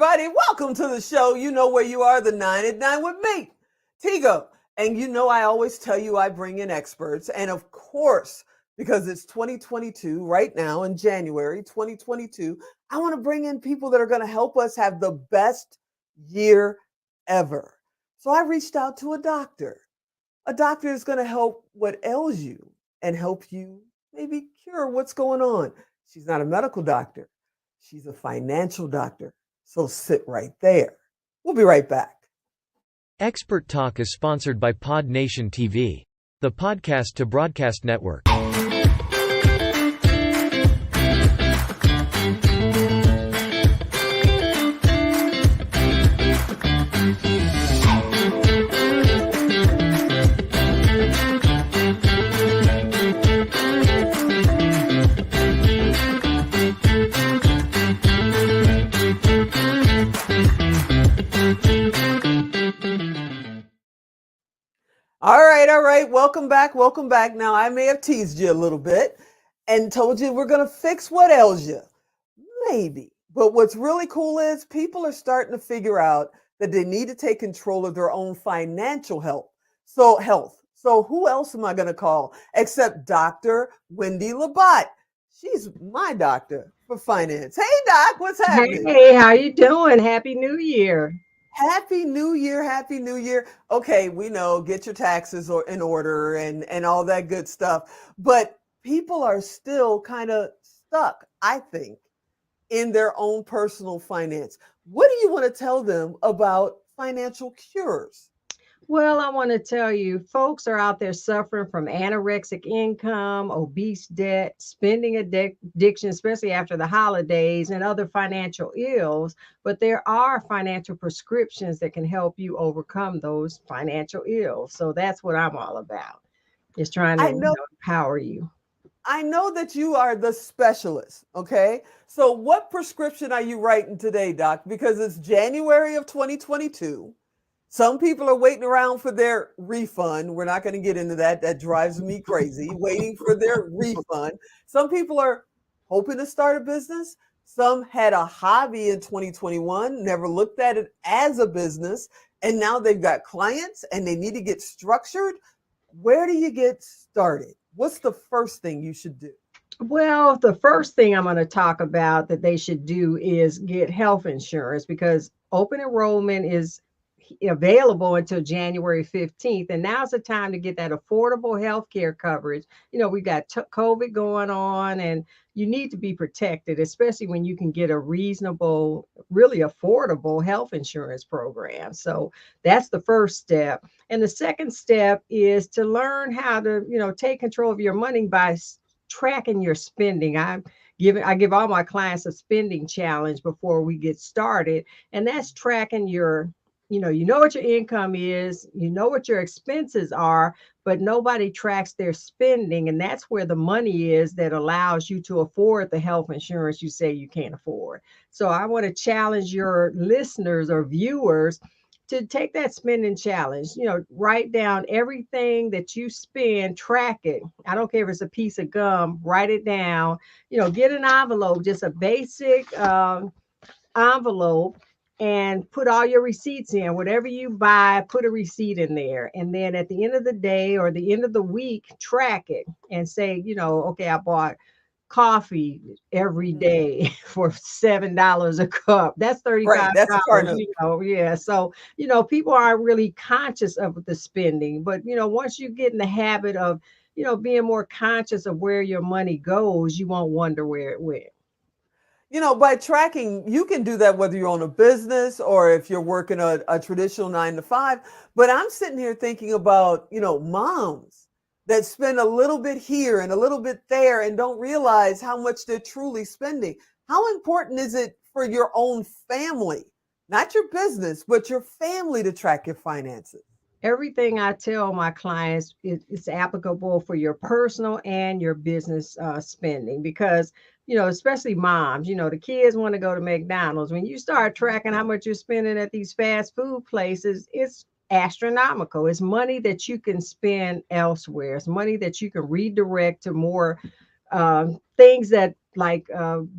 everybody. Welcome to the show. You know where you are, the 9 at 9 with me, Tigo. And you know I always tell you I bring in experts. And of course, because it's 2022 right now in January 2022, I want to bring in people that are going to help us have the best year ever. So I reached out to a doctor. A doctor is going to help what ails you and help you maybe cure what's going on. She's not a medical doctor. She's a financial doctor. So sit right there. We'll be right back. Expert Talk is sponsored by Pod Nation TV, the podcast to broadcast network. All right. Welcome back. Now, I may have teased you a little bit and told you we're going to fix what ails you. Maybe. But what's really cool is people are starting to figure out that they need to take control of their own financial health. So who else am I going to call except Dr. Wendy Labat? She's my doctor for finance. Hey, Doc, what's happening? Hey, how you doing? Happy New Year. Happy New Year. Happy New Year. Okay, we know, get your taxes in order and all that good stuff. But people are still kind of stuck, I think, in their own personal finance. What do you want to tell them about financial cures? Well, I want to tell you, folks are out there suffering from anorexic income, obese debt, spending addiction, especially after the holidays, and other financial ills. But there are financial prescriptions that can help you overcome those financial ills. So that's what I'm all about, is trying to empower you. I know that you are the specialist, okay? So what prescription are you writing today, Doc? Because it's January of 2022. Some people are waiting around for their refund. We're not going to get into that. That drives me crazy, waiting for their refund. Some people are hoping to start a business. Some had a hobby in 2021, never looked at it as a business, and now they've got clients and they need to get structured. Where do you get started? What's the first thing you should do? Well, the first thing I'm going to talk about that they should do is get health insurance, because open enrollment is available until January 15th. And now's the time to get that affordable health care coverage. You know, we got COVID going on, and you need to be protected, especially when you can get a reasonable, really affordable health insurance program. So that's the first step. And the second step is to learn how to, take control of your money by tracking your spending. I give all my clients a spending challenge before we get started. And that's tracking your you know what your income is, you know what your expenses are, but nobody tracks their spending. And that's where the money is that allows you to afford the health insurance you say you can't afford. So I want to challenge your listeners or viewers to take that spending challenge. Write down everything that you spend, track it. I don't care if it's a piece of gum, write it down. Get an envelope, just a basic envelope, and put all your receipts in. Whatever you buy, put a receipt in there. And then at the end of the day or the end of the week, track it and say, okay, I bought coffee every day for $7 a cup. That's $35. Right, that's a part of Yeah. So, people aren't really conscious of the spending. But, once you get in the habit of, being more conscious of where your money goes, you won't wonder where it went. By tracking, you can do that whether you own a business or if you're working a traditional 9 to 5. But I'm sitting here thinking about, moms that spend a little bit here and a little bit there and don't realize how much they're truly spending. How important is it for your own family, not your business, but your family, to track your finances? Everything I tell my clients is applicable for your personal and your business spending, because, especially moms, the kids want to go to McDonald's. When you start tracking how much you're spending at these fast food places, it's astronomical. It's money that you can spend elsewhere. It's money that you can redirect to more things that like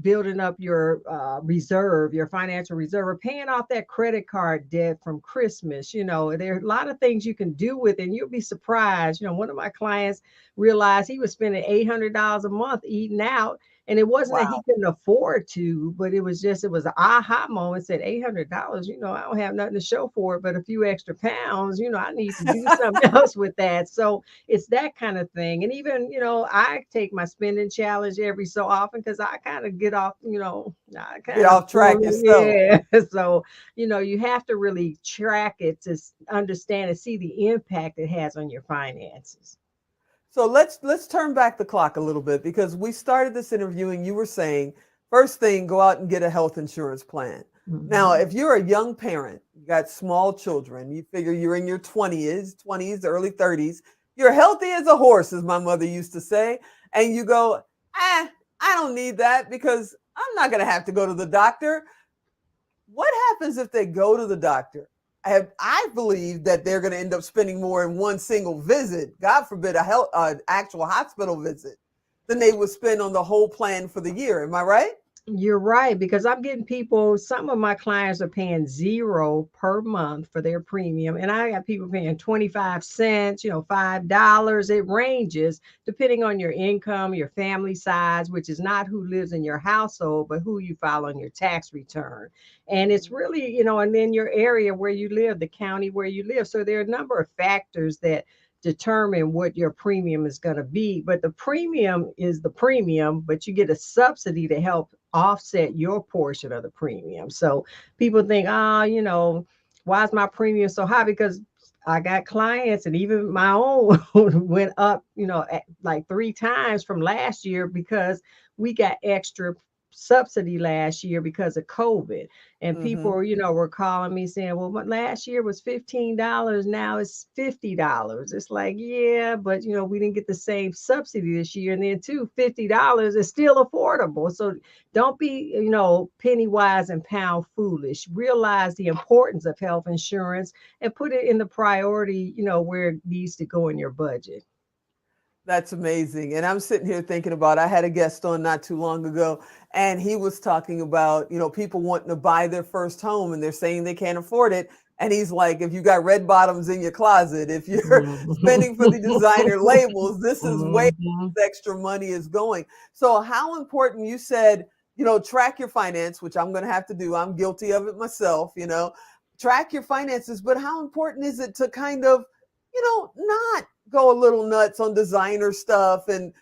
building up your reserve, your financial reserve, or paying off that credit card debt from Christmas. There are a lot of things you can do with it, and you'll be surprised. One of my clients realized he was spending $800 a month eating out. And it wasn't that he Wow. couldn't afford to, but it was an aha moment. Said $800, I don't have nothing to show for it, but a few extra pounds, I need to do something else with that. So it's that kind of thing. And even, I take my spending challenge every so often because I kind of get off, I Get kind of, off track yourself. yeah. So, you have to really track it to understand and see the impact it has on your finances. So let's turn back the clock a little bit, because we started this interview and you were saying, first thing, go out and get a health insurance plan. Now, Mhm. if you're a young parent, you got small children, you figure you're in your 20s, early 30s, you're healthy as a horse, as my mother used to say, and you go, I don't need that because I'm not going to have to go to the doctor. What happens if they go to the doctor? I believe that they're going to end up spending more in one single visit, God forbid, actual hospital visit, than they would spend on the whole plan for the year. Am I right? You're right, because I'm getting people, some of my clients are paying 0 per month for their premium. And I got people paying 25 cents, $5. It ranges depending on your income, your family size, which is not who lives in your household, but who you file on your tax return. And it's really, and then your area where you live, the county where you live. So there are a number of factors that determine what your premium is going to be. But the premium is the premium, but you get a subsidy to help offset your portion of the premium. So people think, why is my premium so high? Because I got clients, and even my own went up, like 3 times from last year because we got extra subsidy last year because of COVID. And Mm-hmm. people, were calling me saying, well, last year was $15. Now it's $50. It's like, yeah, but we didn't get the same subsidy this year. And then too, $50 is still affordable. So don't be, penny wise and pound foolish. Realize the importance of health insurance and put it in the priority, where it needs to go in your budget. That's amazing. And I'm sitting here thinking about, I had a guest on not too long ago, and he was talking about, people wanting to buy their first home and they're saying they can't afford it. And he's like, if you got red bottoms in your closet, if you're Mhm. spending for the designer labels, this is where Mhm. this extra money is going. So how important, you said, track your finance, which I'm going to have to do. I'm guilty of it myself, track your finances, but how important is it to kind of, not go a little nuts on designer stuff and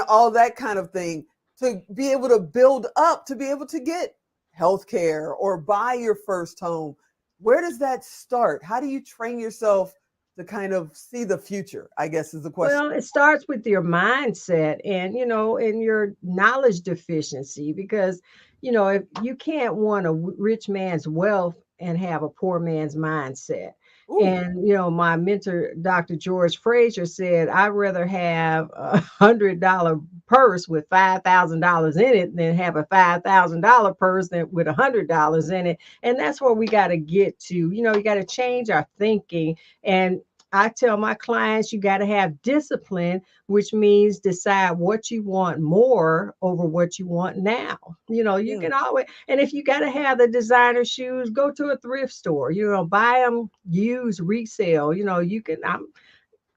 all that kind of thing, to be able to build up, to be able to get health care or buy your first home? Where does that start? How do you train yourself to kind of see the future, I guess, is the question. Well, it starts with your mindset and, and your knowledge deficiency, because, if you can't want a rich man's wealth and have a poor man's mindset. Ooh. And, my mentor, Dr. George Fraser, said, I'd rather have $100 purse with $5,000 in it than have a $5,000 purse with $100 in it. And that's where we got to get to. You got to change our thinking. And I tell my clients, you got to have discipline, which means decide what you want more over what you want now. You Mm. can always, and if you got to have the designer shoes, go to a thrift store, buy them used, resale. You can,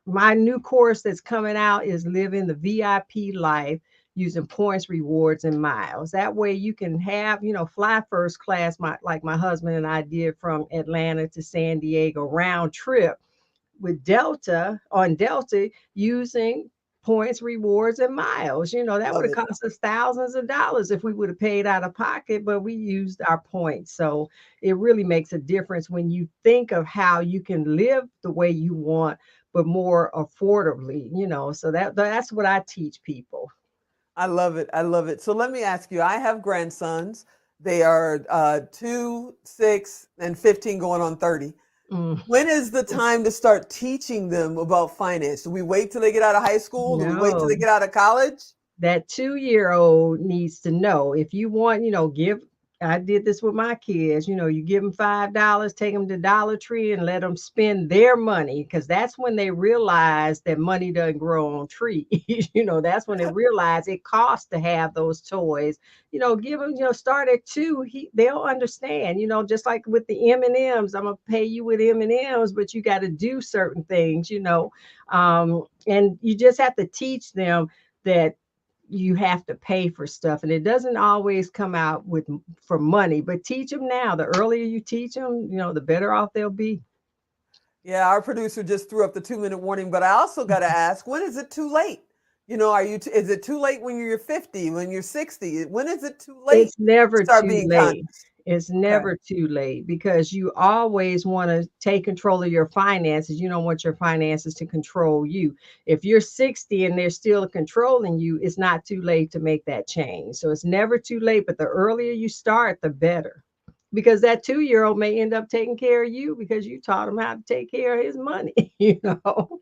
my new course that's coming out is living the VIP life using points, rewards, and miles. That way you can have, fly first class, like my husband and I did from Atlanta to San Diego round trip with Delta using points, rewards, and miles. That would Love have it. cost us thousands of dollars if we would have paid out of pocket, but we used our points. So it really makes a difference when you think of how you can live the way you want, but more affordably, So that's what I teach people. I love it. I love it. So let me ask you, I have grandsons. They are 2, 6, and 15 going on 30. Mm, When is the time to start teaching them about finance? Do we wait till they get out of high school? Do we wait till no. they get out of college? That 2-year-old needs to know. If you want, give I did this with my kids. You know, you give them $5, take them to Dollar Tree and let them spend their money, because that's when they realize that money doesn't grow on trees. You know, that's when they realize it costs to have those toys. You know, give them, you know, start at 2. They'll understand. You know, just like with the M&Ms, I'm gonna pay you with M&Ms, but you got to do certain things. You know, and you just have to teach them that you have to pay for stuff, and it doesn't always come out with for money, but teach them now. The earlier you teach them, you know, the better off they'll be. Yeah, our producer just threw up the 2-minute warning, but I also got to ask, when is it too late? You know, is it too late when you're 50, when you're 60? When is it too late It's to never start too being late. conscious? It's Okay. never too late, because you always want to take control of your finances. You don't want your finances to control you. If you're 60 and they're still controlling you, it's not too late to make that change. So it's never too late, but the earlier you start, the better. Because that 2-year-old may end up taking care of you because you taught him how to take care of his money, you know.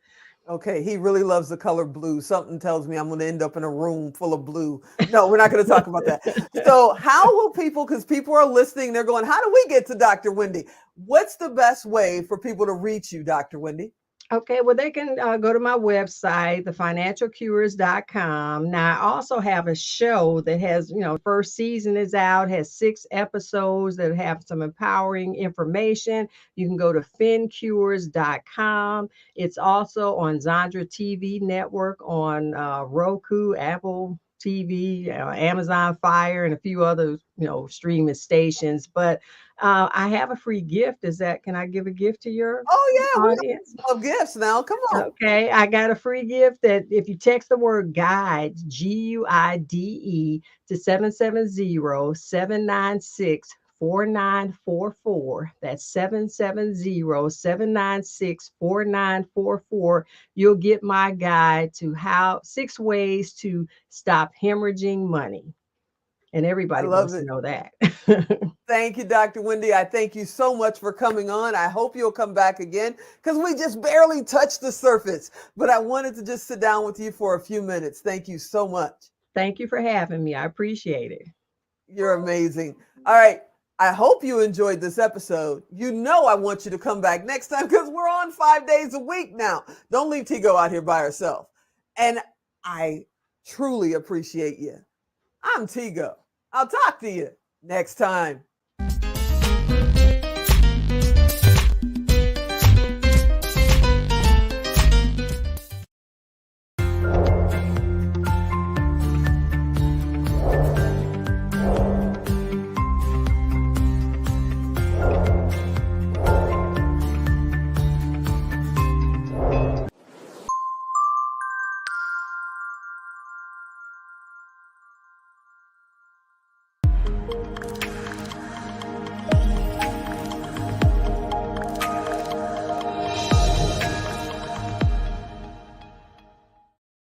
Okay, he really loves the color blue. Something tells me I'm going to end up in a room full of blue. No, we're not going to talk about that. So, how will people, because people are listening, they're going, how do we get to Dr. Wendy? What's the best way for people to reach you, Dr. Wendy? Okay, well, they can go to my website, thefinancialcures.com. Now, I also have a show that has, you know, first season is out, has 6 episodes that have some empowering information. You can go to fincures.com. It's also on Zandra TV Network, on Roku, Apple TV, Amazon Fire, and a few other, you know, streaming stations. But I have a free gift. Can I give a gift to your Oh, yeah, we audience? love gifts now. Come on. Okay, I got a free gift that if you text the word guides, GUIDE, to 770-796-4944. That's 770-796-4944. You'll get my guide to 6 ways to stop hemorrhaging money. And I everybody love wants to it. know that. Thank you, Dr. Wendy. I thank you so much for coming on. I hope you'll come back again because we just barely touched the surface. But I wanted to just sit down with you for a few minutes. Thank you so much. Thank you for having me. I appreciate it. You're amazing. All right. I hope you enjoyed this episode. You know I want you to come back next time because we're on 5 days a week now. Don't leave Tigo out here by herself. And I truly appreciate you. I'm Tigo. I'll talk to you next time.